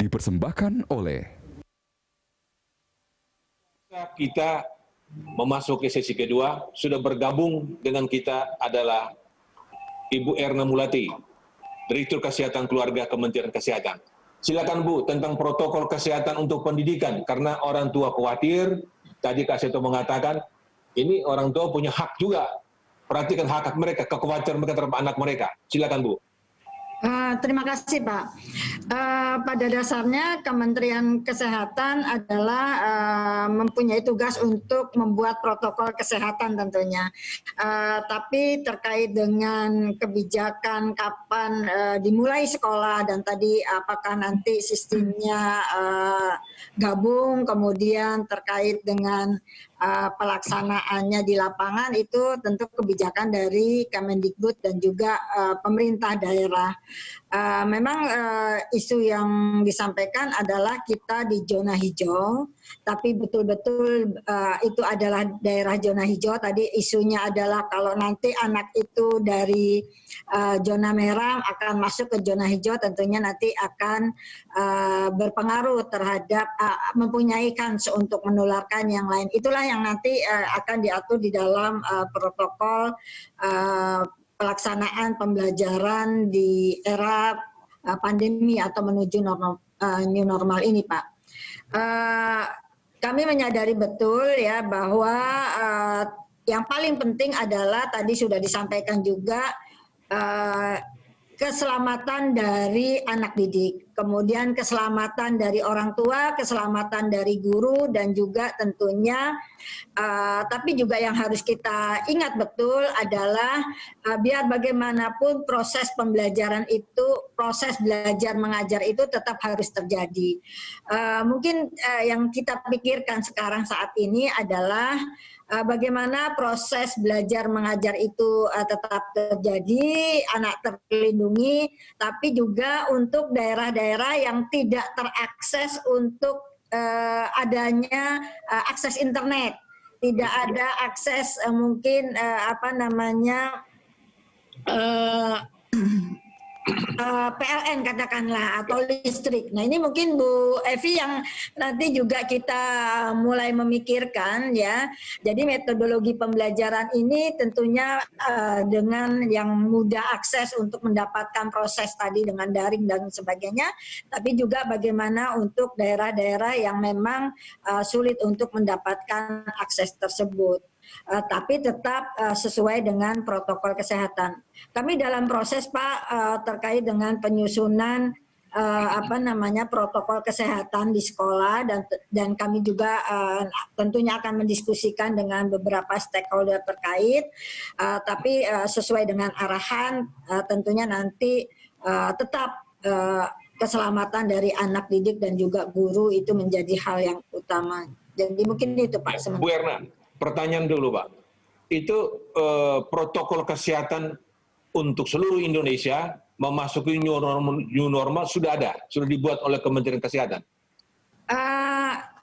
dipersembahkan oleh kita memasuki sesi kedua. Sudah bergabung dengan kita adalah Ibu Erna Mulati, Direktur Kesehatan Keluarga Kementerian Kesehatan. Silakan Bu, tentang protokol kesehatan untuk pendidikan, karena orang tua khawatir. Tadi Kak Seto mengatakan, ini orang tua punya hak juga. Perhatikan hak mereka, kekhawatiran mereka terhadap anak mereka. Silakan Bu. Terima kasih Pak. Pada dasarnya Kementerian Kesehatan adalah mempunyai tugas untuk membuat protokol kesehatan tentunya. Tapi terkait dengan kebijakan kapan dimulai sekolah dan tadi apakah nanti sistemnya gabung, kemudian terkait dengan pelaksanaannya di lapangan itu tentu kebijakan dari Kemendikbud dan juga pemerintah daerah. Memang isu yang disampaikan adalah kita di zona hijau, tapi betul-betul itu adalah daerah zona hijau. Tadi isunya adalah kalau nanti anak itu dari zona merah akan masuk ke zona hijau, tentunya nanti akan berpengaruh terhadap mempunyai kans untuk menularkan yang lain. Itulah yang nanti akan diatur di dalam protokol pelaksanaan pembelajaran di era pandemi atau menuju new normal ini, Pak. Kami menyadari betul ya bahwa yang paling penting adalah tadi sudah disampaikan juga keselamatan dari anak didik, kemudian keselamatan dari orang tua, keselamatan dari guru, dan juga tentunya tapi juga yang harus kita ingat betul adalah biar bagaimanapun proses pembelajaran itu, proses belajar mengajar itu tetap harus terjadi. Mungkin yang kita pikirkan sekarang saat ini adalah bagaimana proses belajar mengajar itu tetap terjadi, anak terlindungi, tapi juga untuk daerah-daerah yang tidak terakses untuk adanya akses internet, tidak ada akses mungkin PLN katakanlah atau listrik. Nah ini mungkin Bu Evi yang nanti juga kita mulai memikirkan ya. Jadi metodologi pembelajaran ini tentunya dengan yang mudah akses untuk mendapatkan proses tadi dengan daring dan sebagainya. Tapi juga bagaimana untuk daerah-daerah yang memang sulit untuk mendapatkan akses tersebut. Tapi tetap sesuai dengan protokol kesehatan. Kami dalam proses Pak terkait dengan penyusunan protokol kesehatan di sekolah dan kami juga tentunya akan mendiskusikan dengan beberapa stakeholder terkait. Tapi sesuai dengan arahan tentunya nanti tetap keselamatan dari anak didik dan juga guru itu menjadi hal yang utama. Jadi mungkin itu Pak. Bu Erna. Pertanyaan dulu Pak, itu protokol kesehatan untuk seluruh Indonesia memasuki new normal sudah ada, sudah dibuat oleh Kementerian Kesehatan?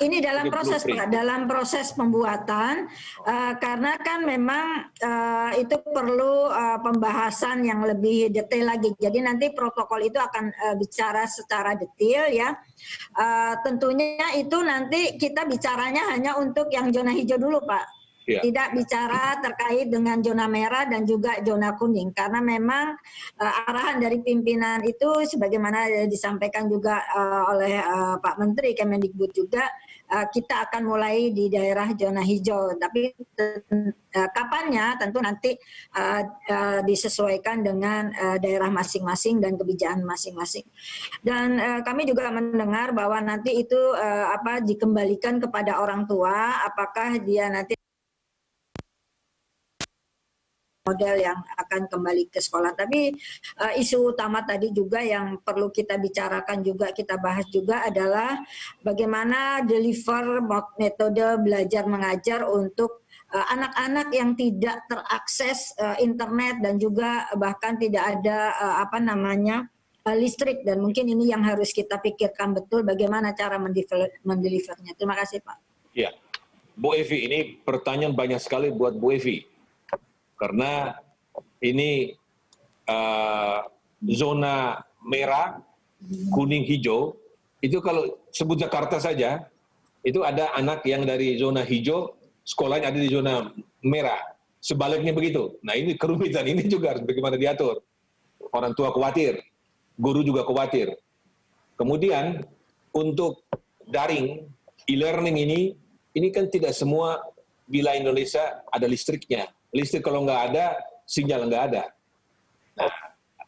Ini dalam proses Pak, dalam proses pembuatan, karena kan memang itu perlu pembahasan yang lebih detail lagi. Jadi nanti protokol itu akan bicara secara detail ya. Tentunya itu nanti kita bicaranya hanya untuk yang zona hijau dulu Pak. Ya. Tidak bicara terkait dengan zona merah dan juga zona kuning. Karena memang arahan dari pimpinan itu sebagaimana disampaikan juga oleh Pak Menteri Kemendikbud juga, kita akan mulai di daerah zona hijau. Tapi kapannya tentu nanti disesuaikan dengan daerah masing-masing dan kebijakan masing-masing. Dan kami juga mendengar bahwa nanti itu dikembalikan kepada orang tua, apakah dia nanti model yang akan kembali ke sekolah. Tapi isu utama tadi juga yang perlu kita bicarakan juga, kita bahas juga adalah bagaimana deliver metode belajar mengajar untuk anak-anak yang tidak terakses internet dan juga bahkan tidak ada listrik, dan mungkin ini yang harus kita pikirkan betul bagaimana cara mendelivernya. Terima kasih Pak. Ya, Bu Evi, ini pertanyaan banyak sekali buat Bu Evi. Karena ini zona merah, kuning, hijau, itu kalau sebut Jakarta saja, itu ada anak yang dari zona hijau, sekolahnya ada di zona merah. Sebaliknya begitu. Nah ini kerumitan, ini juga harus bagaimana diatur. Orang tua khawatir, guru juga khawatir. Kemudian untuk daring, e-learning ini kan tidak semua wilayah Indonesia ada listriknya. Listrik kalau nggak ada, sinyal nggak ada. Nah,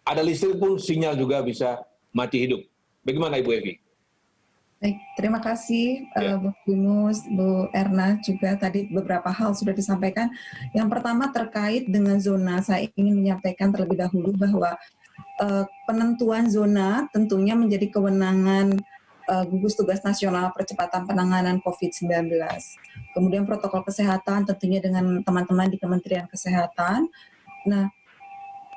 ada listrik pun sinyal juga bisa mati hidup. Bagaimana Ibu Evi? Baik, terima kasih Bu Primus, Bu Erna, juga tadi beberapa hal sudah disampaikan. Yang pertama terkait dengan zona, saya ingin menyampaikan terlebih dahulu bahwa penentuan zona tentunya menjadi kewenangan gugus tugas nasional percepatan penanganan COVID-19. Kemudian protokol kesehatan tentunya dengan teman-teman di Kementerian Kesehatan. Nah,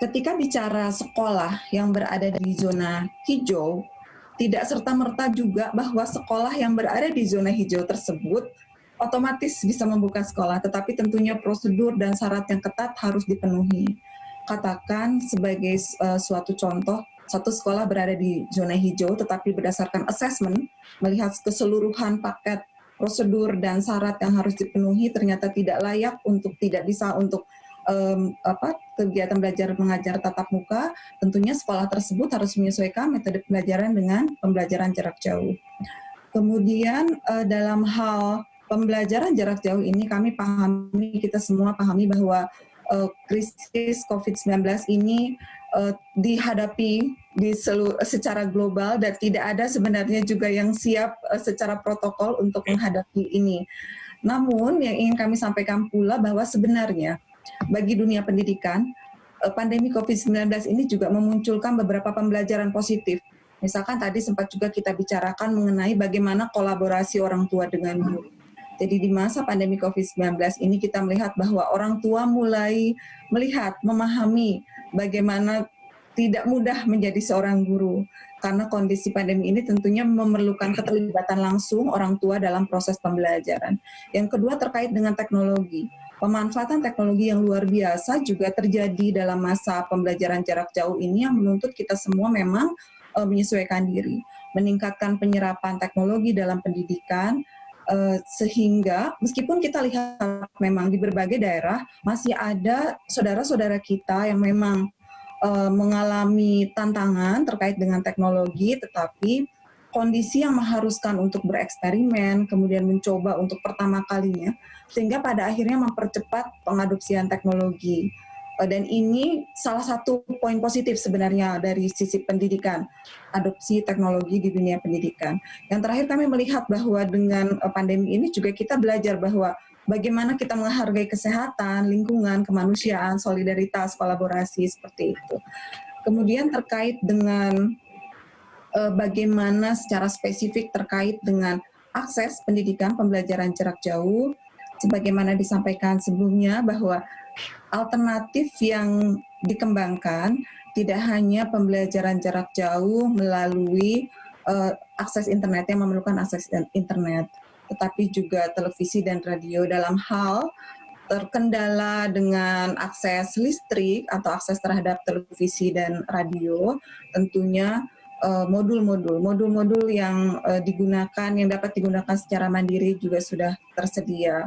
ketika bicara sekolah yang berada di zona hijau, tidak serta-merta juga bahwa sekolah yang berada di zona hijau tersebut otomatis bisa membuka sekolah, tetapi tentunya prosedur dan syarat yang ketat harus dipenuhi. Katakan sebagai suatu contoh, satu sekolah berada di zona hijau, tetapi berdasarkan assessment, melihat keseluruhan paket prosedur dan syarat yang harus dipenuhi ternyata tidak layak tidak bisa untuk kegiatan belajar mengajar tatap muka, tentunya sekolah tersebut harus menyesuaikan metode pembelajaran dengan pembelajaran jarak jauh. Kemudian dalam hal pembelajaran jarak jauh ini kita semua pahami bahwa krisis COVID-19 ini dihadapi secara global dan tidak ada sebenarnya juga yang siap secara protokol untuk menghadapi ini. Namun yang ingin kami sampaikan pula bahwa sebenarnya bagi dunia pendidikan, pandemi COVID-19 ini juga memunculkan beberapa pembelajaran positif. Misalkan tadi sempat juga kita bicarakan mengenai bagaimana kolaborasi orang tua dengan guru. Jadi di masa pandemi COVID-19 ini kita melihat bahwa orang tua mulai melihat, memahami bagaimana tidak mudah menjadi seorang guru. Karena kondisi pandemi ini tentunya memerlukan keterlibatan langsung orang tua dalam proses pembelajaran. Yang kedua terkait dengan teknologi. Pemanfaatan teknologi yang luar biasa juga terjadi dalam masa pembelajaran jarak jauh ini yang menuntut kita semua memang menyesuaikan diri, meningkatkan penyerapan teknologi dalam pendidikan, sehingga meskipun kita lihat memang di berbagai daerah masih ada saudara-saudara kita yang memang mengalami tantangan terkait dengan teknologi, tetapi kondisi yang mengharuskan untuk bereksperimen, kemudian mencoba untuk pertama kalinya, sehingga pada akhirnya mempercepat pengadopsian teknologi. Dan ini salah satu poin positif sebenarnya dari sisi pendidikan, adopsi teknologi di dunia pendidikan. Yang terakhir kami melihat bahwa dengan pandemi ini juga kita belajar bahwa bagaimana kita menghargai kesehatan, lingkungan, kemanusiaan, solidaritas, kolaborasi, seperti itu. Kemudian terkait dengan bagaimana secara spesifik terkait dengan akses pendidikan pembelajaran jarak jauh, sebagaimana disampaikan sebelumnya bahwa alternatif yang dikembangkan tidak hanya pembelajaran jarak jauh melalui akses internet yang memerlukan akses internet, tetapi juga televisi dan radio dalam hal terkendala dengan akses listrik atau akses terhadap televisi dan radio, tentunya modul-modul yang digunakan, yang dapat digunakan secara mandiri juga sudah tersedia.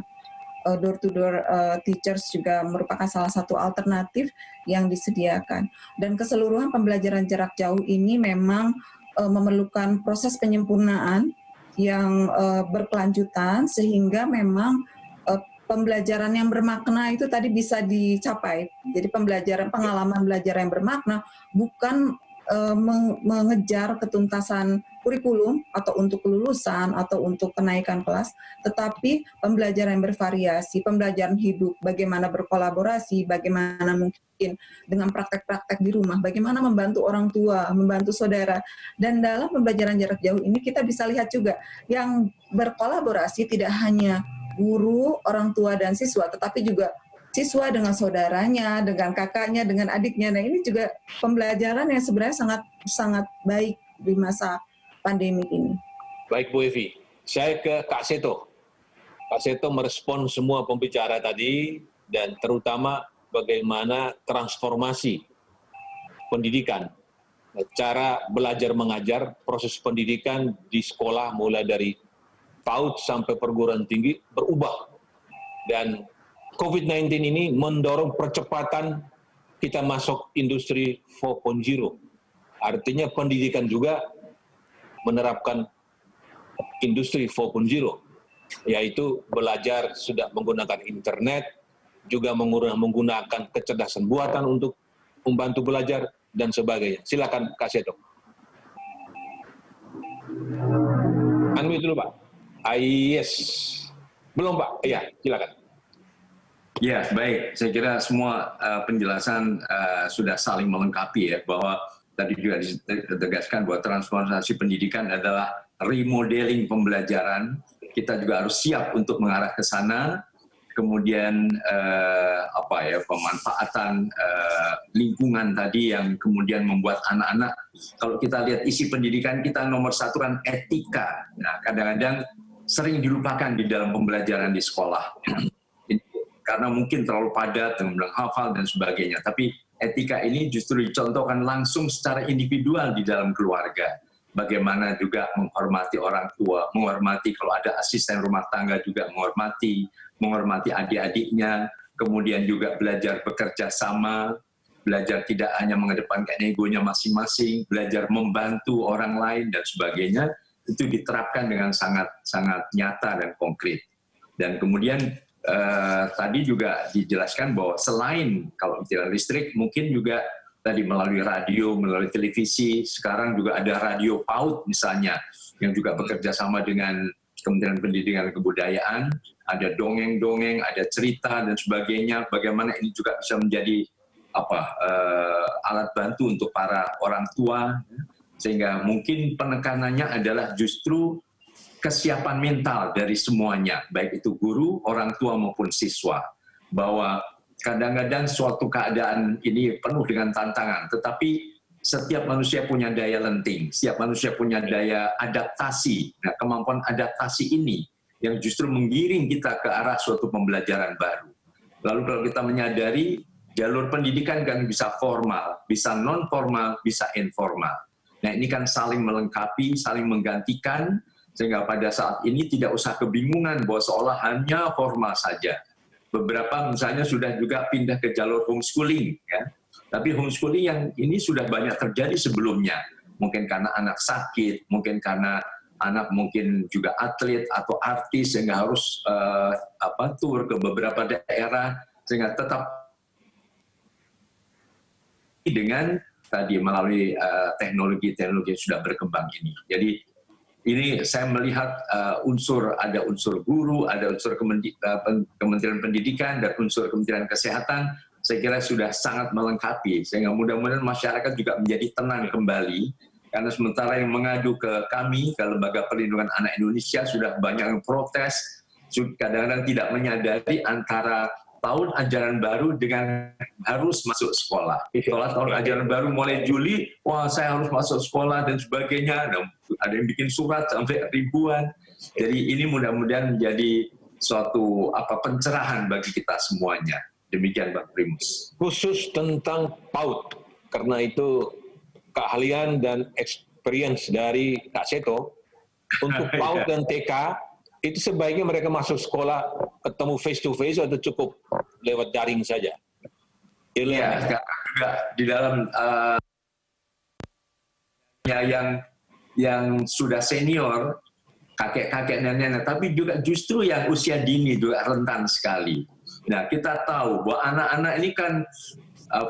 Door-to-door teachers juga merupakan salah satu alternatif yang disediakan. Dan keseluruhan pembelajaran jarak jauh ini memang memerlukan proses penyempurnaan yang berkelanjutan sehingga memang pembelajaran yang bermakna itu tadi bisa dicapai. Jadi pengalaman belajar yang bermakna bukan mengejar ketuntasan kurikulum atau untuk kelulusan atau untuk kenaikan kelas, tetapi pembelajaran yang bervariasi, pembelajaran hidup, bagaimana berkolaborasi, bagaimana mungkin dengan praktek-praktek di rumah, bagaimana membantu orang tua, membantu saudara. Dan dalam pembelajaran jarak jauh ini kita bisa lihat juga yang berkolaborasi tidak hanya guru, orang tua, dan siswa, tetapi juga siswa dengan saudaranya, dengan kakaknya, dengan adiknya. Nah, ini juga pembelajaran yang sebenarnya sangat baik di masa pandemi ini. Baik Bu Evi, saya ke Kak Seto. Kak Seto merespon semua pembicara tadi dan terutama bagaimana transformasi pendidikan cara belajar mengajar, proses pendidikan di sekolah mulai dari PAUD sampai perguruan tinggi berubah. Dan COVID-19 ini mendorong percepatan kita masuk industri 4.0. Artinya pendidikan juga menerapkan industri 4.0, yaitu belajar sudah menggunakan internet, juga menggunakan kecerdasan buatan untuk membantu belajar, dan sebagainya. Silakan Kak Seto. Unmute dulu Pak. Yes. Belum Pak? Iya, silakan. Ya, baik. Saya kira semua penjelasan sudah saling melengkapi ya, bahwa tadi juga ditegaskan bahwa transformasi pendidikan adalah remodeling pembelajaran. Kita juga harus siap untuk mengarah ke sana. Kemudian pemanfaatan lingkungan tadi yang kemudian membuat anak-anak, kalau kita lihat isi pendidikan kita nomor satu kan etika. Nah, kadang-kadang sering dilupakan di dalam pembelajaran di sekolah. Karena mungkin terlalu padat, kemudian hafal dan sebagainya. Tapi etika ini justru dicontohkan langsung secara individual di dalam keluarga. Bagaimana juga menghormati orang tua, menghormati kalau ada asisten rumah tangga juga menghormati adik-adiknya, kemudian juga belajar bekerja sama, belajar tidak hanya mengedepankan egonya masing-masing, belajar membantu orang lain dan sebagainya, itu diterapkan dengan sangat nyata dan konkret. Dan kemudian tadi juga dijelaskan bahwa selain kalau tidak listrik, mungkin juga tadi melalui radio, melalui televisi, sekarang juga ada radio PAUD misalnya, yang juga bekerja sama dengan Kementerian Pendidikan dan Kebudayaan, ada dongeng-dongeng, ada cerita dan sebagainya, bagaimana ini juga bisa menjadi alat bantu untuk para orang tua, sehingga mungkin penekanannya adalah justru kesiapan mental dari semuanya, baik itu guru, orang tua maupun siswa, bahwa kadang-kadang suatu keadaan ini penuh dengan tantangan, tetapi setiap manusia punya daya lenting, setiap manusia punya daya adaptasi. Nah, kemampuan adaptasi ini yang justru menggiring kita ke arah suatu pembelajaran baru. Lalu kalau kita menyadari jalur pendidikan kan bisa formal, bisa non formal, bisa informal. Nah, ini kan saling melengkapi, saling menggantikan, sehingga pada saat ini tidak usah kebingungan bahwa seolah hanya formal saja. Beberapa misalnya sudah juga pindah ke jalur homeschooling, ya. Tapi homeschooling yang ini sudah banyak terjadi sebelumnya. Mungkin karena anak sakit, mungkin karena anak mungkin juga atlet atau artis sehingga harus tur ke beberapa daerah, sehingga tetap dengan tadi melalui teknologi-teknologi yang sudah berkembang ini. Jadi ini saya melihat ada unsur guru, ada unsur Kementerian Pendidikan, dan unsur Kementerian Kesehatan, saya kira sudah sangat melengkapi, sehingga mudah-mudahan masyarakat juga menjadi tenang kembali, karena sementara yang mengadu ke kami, ke Lembaga Perlindungan Anak Indonesia, sudah banyak yang protes, kadang-kadang tidak menyadari antara tahun ajaran baru dengan harus masuk sekolah. Setelah tahun ajaran baru mulai Juli, wah saya harus masuk sekolah dan sebagainya, nah, ada yang bikin surat sampai ribuan. Jadi ini mudah-mudahan menjadi suatu pencerahan bagi kita semuanya. Demikian Bang Primus. Khusus tentang PAUD, karena itu keahlian dan experience dari Kak Seto, untuk PAUD dan TK, itu sebaiknya mereka masuk sekolah ketemu face to face atau cukup lewat daring saja? Iya, juga di dalam yang sudah senior, kakek-kakek nenek, tapi juga justru yang usia dini juga rentan sekali. Nah, kita tahu bahwa anak-anak ini kan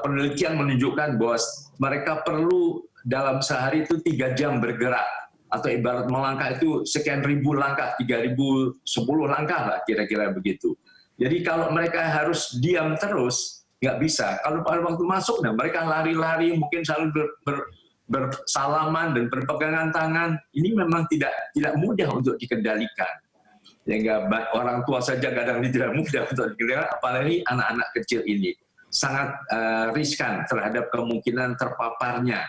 penelitian menunjukkan bahwa mereka perlu dalam sehari itu 3 jam bergerak, atau ibarat melangkah itu sekian ribu langkah, 3.010 langkah lah kira-kira begitu. Jadi kalau mereka harus diam terus, nggak bisa. Kalau pada waktu masuk, nah mereka lari-lari, mungkin selalu bersalaman dan berpegangan tangan, ini memang tidak mudah untuk dikendalikan. Sehingga orang tua saja kadang tidak mudah untuk dikendalikan, apalagi anak-anak kecil ini. Sangat riskan terhadap kemungkinan terpaparnya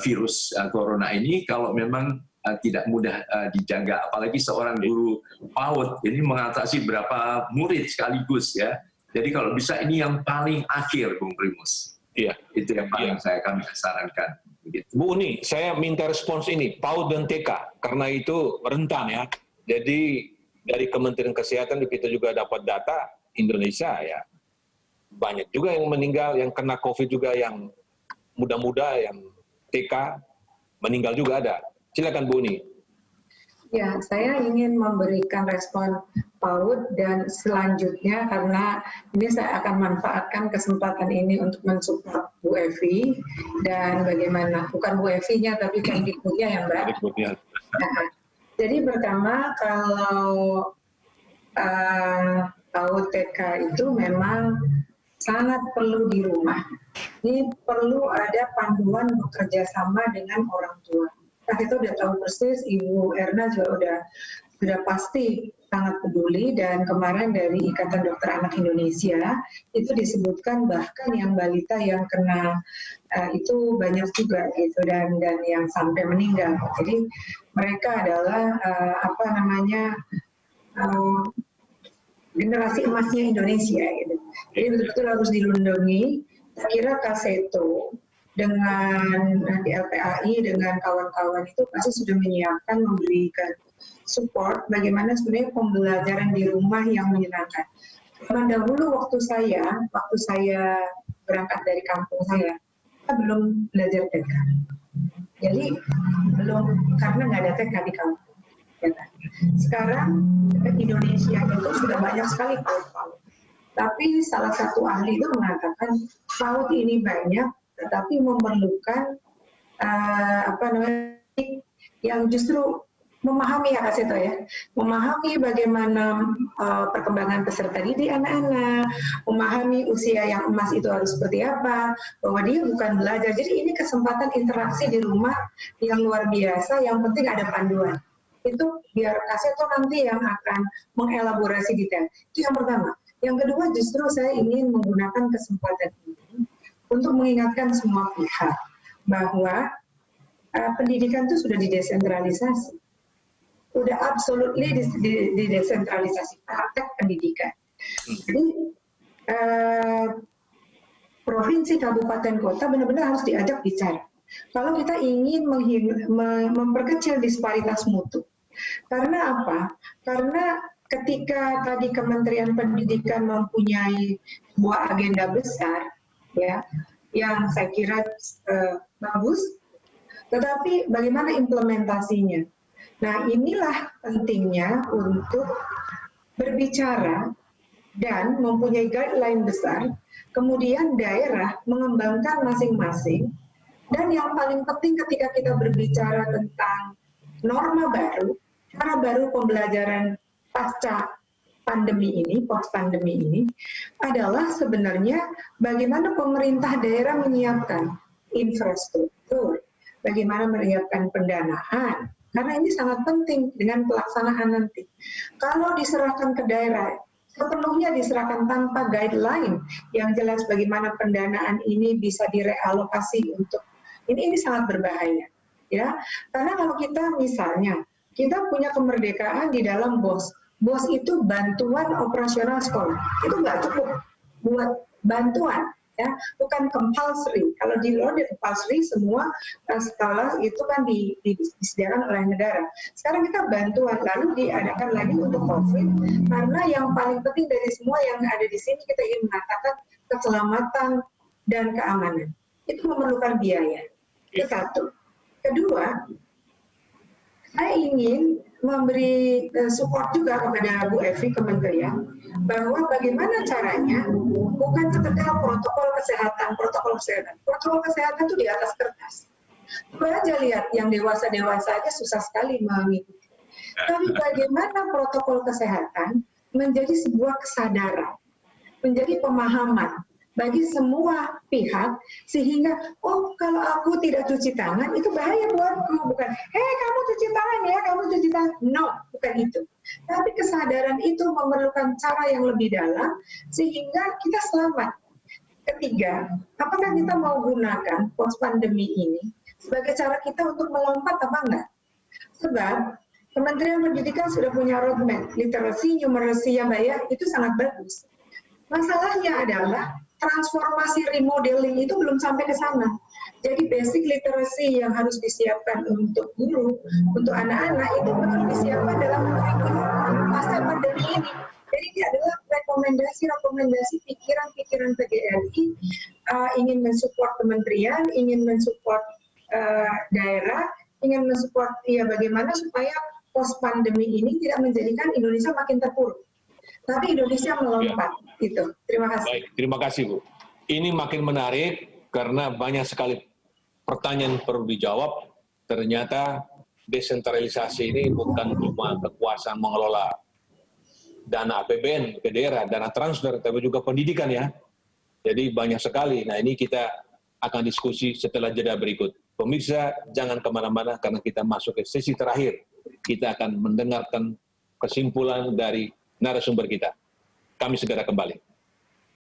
virus corona ini kalau memang tidak mudah dijaga. Apalagi seorang guru PAUD ini mengatasi berapa murid sekaligus ya. Jadi kalau bisa ini yang paling akhir, Bung Primus. Iya. Itu yang paling kami sarankan. Begitu. Bu Uni, saya minta respons ini, PAUD dan TK, karena itu rentan ya. Jadi dari Kementerian Kesehatan kita juga dapat data Indonesia ya. Banyak juga yang meninggal, yang kena COVID juga, yang muda-muda, yang TK, meninggal juga ada. Silakan Bu Uni. Ya, saya ingin memberikan respon PAUD dan selanjutnya karena ini saya akan manfaatkan kesempatan ini untuk mensupport Bu Evi dan bagaimana, bukan Bu Evi-nya tapi Kemdikbudnya ya Mbak. Nah, jadi pertama kalau PAUD TK itu memang sangat perlu di rumah. Ini perlu ada panduan bekerja sama dengan orang tua. Nah, kita udah tahu persis, Ibu Erna juga sudah pasti sangat peduli, dan kemarin dari Ikatan Dokter Anak Indonesia itu disebutkan bahkan yang balita yang kena itu banyak juga gitu, dan yang sampai meninggal. Jadi mereka adalah generasi emasnya Indonesia gitu. Jadi betul-betul harus dilindungi. Saya kira Kaseto dengan di LPAI dengan kawan-kawan itu pasti sudah menyiapkan, memberikan support bagaimana sebenarnya pembelajaran di rumah yang menyenangkan. Zaman dahulu waktu saya berangkat dari kampung saya, kita belum belajar TK. Jadi belum, karena nggak ada TK di kampung. Sekarang Indonesia itu sudah banyak sekali PAUD. Tapi salah satu ahli itu mengatakan PAUD ini banyak, tetapi memerlukan yang justru memahami ya Kak Seto ya, memahami bagaimana perkembangan peserta didik anak-anak, memahami usia yang emas itu harus seperti apa, bahwa dia bukan belajar. Jadi ini kesempatan interaksi di rumah yang luar biasa, yang penting ada panduan. Itu biar Kak Seto nanti yang akan mengelaborasi detail. Itu yang pertama. Yang kedua, justru saya ingin menggunakan kesempatan ini untuk mengingatkan semua pihak bahwa pendidikan itu sudah didesentralisasi. Sudah absolutely didesentralisasi praktek pendidikan. Jadi provinsi, kabupaten, kota benar-benar harus diajak bicara. Kalau kita ingin memperkecil disparitas mutu. Karena apa? Karena ketika tadi Kementerian Pendidikan mempunyai sebuah agenda besar, ya, yang saya kira bagus, tetapi bagaimana implementasinya? Nah, inilah pentingnya untuk berbicara dan mempunyai guideline besar, kemudian daerah mengembangkan masing-masing, dan yang paling penting ketika kita berbicara tentang norma baru, cara baru pembelajaran pasca pandemi ini, post pandemi ini, adalah sebenarnya bagaimana pemerintah daerah menyiapkan infrastruktur, bagaimana menyiapkan pendanaan, karena ini sangat penting dengan pelaksanaan nanti. Kalau diserahkan ke daerah, sepenuhnya diserahkan tanpa guideline yang jelas bagaimana pendanaan ini bisa direalokasi untuk ini sangat berbahaya, ya. Karena kalau kita misalnya kita punya kemerdekaan di dalam BOS. BOS itu bantuan operasional sekolah. Itu nggak cukup buat bantuan, ya, bukan compulsory. Kalau di luar di compulsory semua sekolah itu kan disediakan oleh negara. Sekarang kita bantuan, lalu diadakan lagi untuk COVID, karena yang paling penting dari semua yang ada di sini kita ingin mengatakan keselamatan dan keamanan. Itu memerlukan biaya. Itu satu. Kedua, saya ingin memberi support juga kepada Bu Evi Kementerian bahwa bagaimana caranya bukan sekedar protokol kesehatan. Protokol kesehatan itu di atas kertas. Coba aja lihat yang dewasa-dewasa aja susah sekali mengikuti. Tapi bagaimana protokol kesehatan menjadi sebuah kesadaran, menjadi pemahaman bagi semua pihak, sehingga oh kalau aku tidak cuci tangan itu bahaya buatku, bukan kamu cuci tangan ya, kamu cuci tangan, no, bukan itu. Tapi kesadaran itu memerlukan cara yang lebih dalam sehingga kita selamat. Ketiga, apakah kita mau gunakan post pandemi ini sebagai cara kita untuk melompat apa enggak? Sebab Kementerian Pendidikan sudah punya roadmap, literasi, numeracy yang baik, itu sangat bagus. Masalahnya adalah transformasi remodeling itu belum sampai ke sana. Jadi basic literacy yang harus disiapkan untuk guru, untuk anak-anak itu perlu disiapkan dalam kurikulum masa pandemi ini. Jadi ini adalah rekomendasi pikiran-pikiran PGRI ingin mensupport kementerian, ingin mensupport daerah, ingin mensupport bagaimana supaya post pandemi ini tidak menjadikan Indonesia makin terpuruk, tapi Indonesia melompat. Gitu. Terima kasih. Baik, terima kasih Bu. Ini makin menarik karena banyak sekali pertanyaan perlu dijawab. Ternyata desentralisasi ini bukan cuma kekuasaan mengelola dana APBN ke daerah, dana transfer, tapi juga pendidikan ya. Jadi banyak sekali. Nah ini kita akan diskusi setelah jeda berikut. Pemirsa jangan kemana-mana karena kita masuk ke sesi terakhir. Kita akan mendengarkan kesimpulan dari narasumber kita. Kami segera kembali.